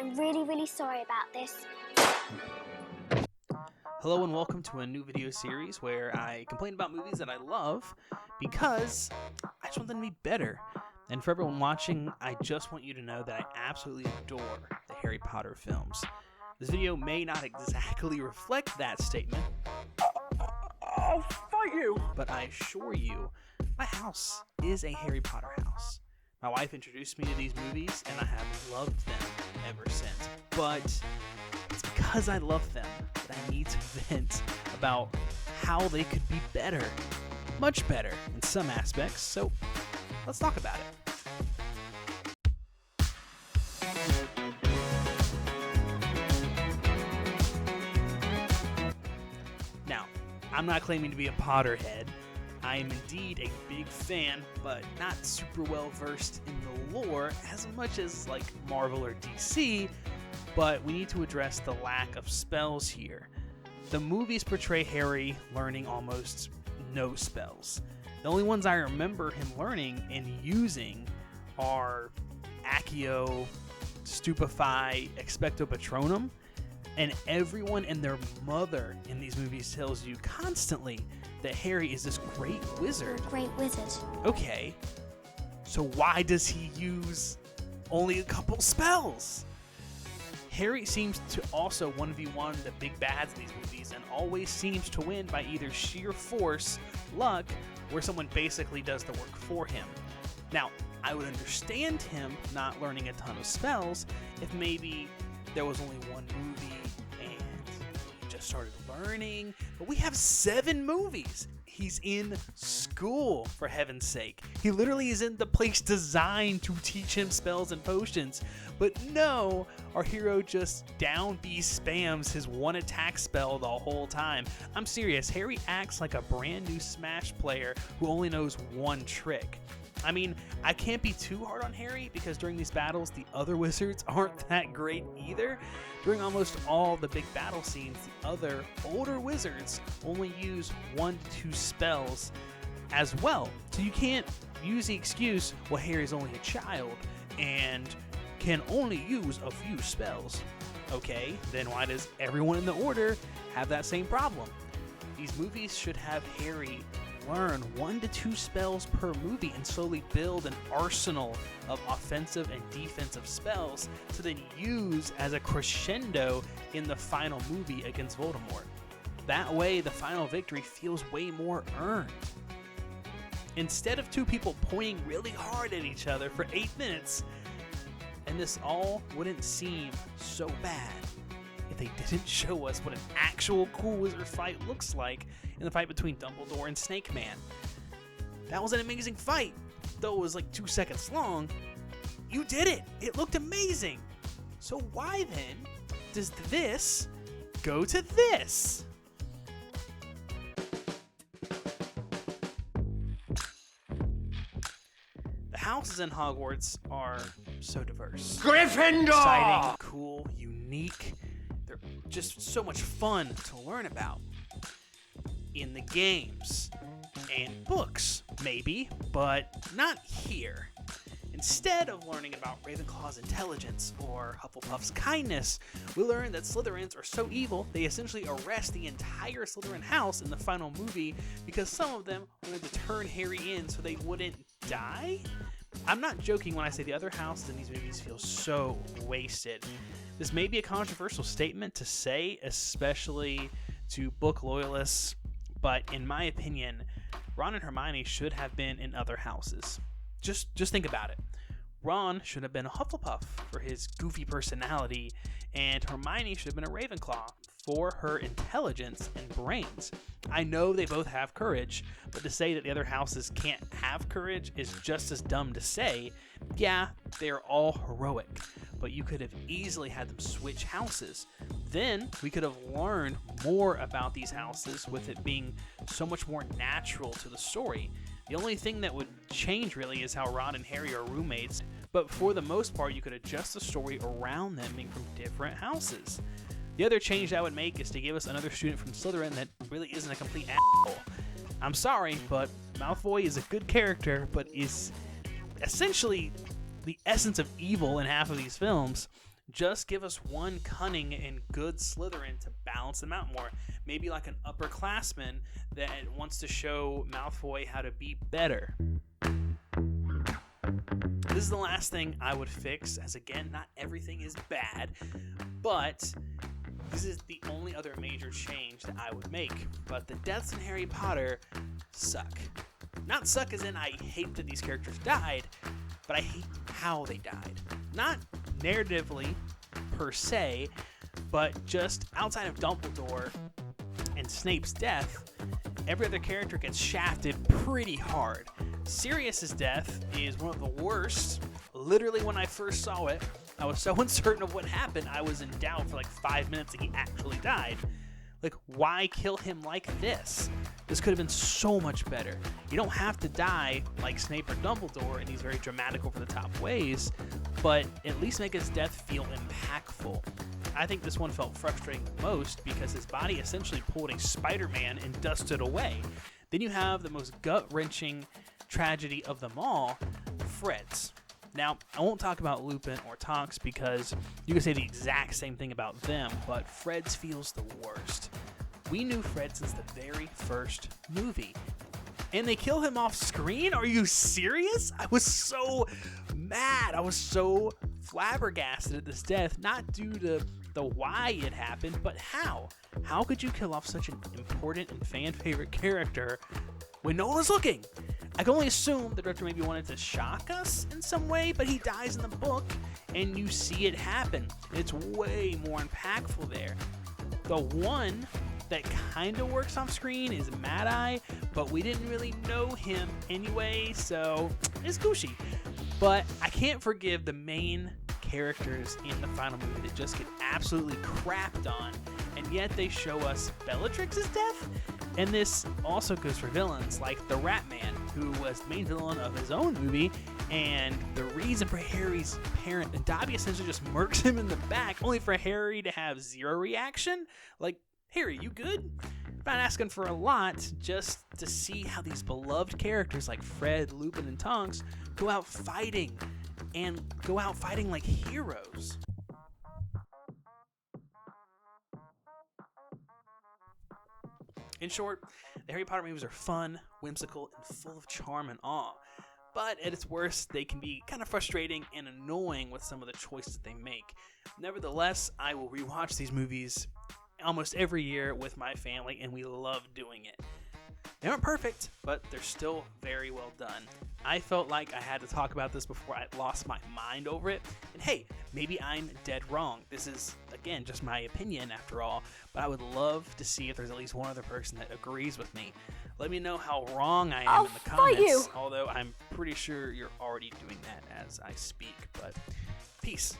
I'm really, really sorry about this. Hello and welcome to a new video series where I complain about movies that I love because I just want them to be better. And for everyone watching, I just want you to know that I absolutely adore the Harry Potter films. This video may not exactly reflect that statement. I'll fight you! But I assure you, my house is a Harry Potter house. My wife introduced me to these movies and I have loved them ever since. But it's because I love them that I need to vent about how they could be better. Much better in some aspects, so let's talk about it. Now, I'm not claiming to be a Potterhead. I am indeed a big fan, but not super well versed in the lore as much as like Marvel or DC, but we need to address the lack of spells here. The movies portray Harry learning almost no spells. The only ones I remember him learning and using are Accio, Stupefy, Expecto Patronum, and everyone and their mother in these movies tells you constantly that Harry is this great wizard. Great wizard. Okay, so why does he use only a couple spells? Harry seems to also 1v1 the big bads in these movies and always seems to win by either sheer force, luck, or someone basically does the work for him. Now, I would understand him not learning a ton of spells if maybe there was only one movie and he just started learning, but we have 7 movies. He's in school, for heaven's sake. He literally is in the place designed to teach him spells and potions. But no, our hero just down B spams his one attack spell the whole time. I'm serious, Harry acts like a brand new Smash player who only knows one trick. I mean, I can't be too hard on Harry because during these battles, the other wizards aren't that great either. During almost all the big battle scenes, the other older wizards only use 1 to 2 spells as well. So you can't use the excuse, well, Harry's only a child and can only use a few spells. Okay, then why does everyone in the order have that same problem? These movies should have Harry learn 1 to 2 spells per movie and slowly build an arsenal of offensive and defensive spells to then use as a crescendo in the final movie against Voldemort. That way, the final victory feels way more earned. Instead of 2 people pointing really hard at each other for 8 minutes, and this all wouldn't seem so bad if they didn't show us what an actual cool wizard fight looks like in the fight between Dumbledore and Snake Man. That was an amazing fight, though it was like 2 seconds long. You did it! It looked amazing! So why then does this go to this? The houses in Hogwarts are so diverse. Gryffindor! Exciting, cool, unique. They're just so much fun to learn about. In the games and books, maybe, but not here. Instead of learning about Ravenclaw's intelligence or Hufflepuff's kindness, we learn that Slytherins are so evil they essentially arrest the entire Slytherin house in the final movie because some of them wanted to turn Harry in so they wouldn't die? I'm not joking when I say the other houses in these movies feel so wasted. This may be a controversial statement to say, especially to book loyalists, but in my opinion, Ron and Hermione should have been in other houses. Just think about it. Ron should have been a Hufflepuff for his goofy personality, and Hermione should have been a Ravenclaw for her intelligence and brains. I know they both have courage, but to say that the other houses can't have courage is just as dumb to say. Yeah, they are all heroic, but you could have easily had them switch houses. Then we could have learned more about these houses with it being so much more natural to the story. The only thing that would change really is how Ron and Harry are roommates, but for the most part you could adjust the story around them being from different houses. The other change I would make is to give us another student from Slytherin that really isn't a complete asshole. I'm sorry, but Malfoy is a good character, but is essentially the essence of evil in half of these films. Just give us one cunning and good Slytherin to balance them out more. Maybe like an upperclassman that wants to show Malfoy how to be better. This is the last thing I would fix, as again, not everything is bad, but this is the only other major change that I would make. But the deaths in Harry Potter suck. Not suck as in I hate that these characters died, but I hate how they died. Not narratively per se, but just outside of Dumbledore and Snape's death, every other character gets shafted pretty hard. Sirius's death is one of the worst. Literally, when I first saw it, I was so uncertain of what happened, I was in doubt for like 5 minutes that he actually died. Like, why kill him like this? This could have been so much better. You don't have to die like Snape or Dumbledore in these very dramatic, over-the-top ways, but at least make his death feel impactful. I think this one felt frustrating the most because his body essentially pulled a Spider-Man and dusted away. Then you have the most gut-wrenching tragedy of them all, Fred's. Now, I won't talk about Lupin or Tonks because you can say the exact same thing about them, but Fred's feels the worst. We knew Fred since the very first movie, and they kill him off screen? Are you serious? I was so mad. I was so flabbergasted at this death, not due to the why it happened, but how. How could you kill off such an important and fan favorite character when no one was looking? I can only assume the director maybe wanted to shock us in some way, but he dies in the book and you see it happen. It's way more impactful there. The one that kind of works off screen is Mad Eye, but we didn't really know him anyway, so it's Gucci. But I can't forgive the main characters in the final movie that just get absolutely crapped on, and yet they show us Bellatrix's death. And this also goes for villains like the Rat Man, who was the main villain of his own movie, and the reason for Harry's parent, and Dobby essentially just murks him in the back, only for Harry to have zero reaction. Like, Harry, you good? I'm not asking for a lot, just to see how these beloved characters like Fred, Lupin, and Tonks go out fighting, and go out fighting like heroes. In short, the Harry Potter movies are fun, whimsical, and full of charm and awe. But at its worst, they can be kind of frustrating and annoying with some of the choices they make. Nevertheless, I will rewatch these movies almost every year with my family, and we love doing it. They aren't perfect, but they're still very well done. I felt like I had to talk about this before I lost my mind over it. And hey, maybe I'm dead wrong. This is, again, just my opinion after all. But I would love to see if there's at least one other person that agrees with me. Let me know how wrong I am in the comments. Although I'm pretty sure you're already doing that as I speak. But peace.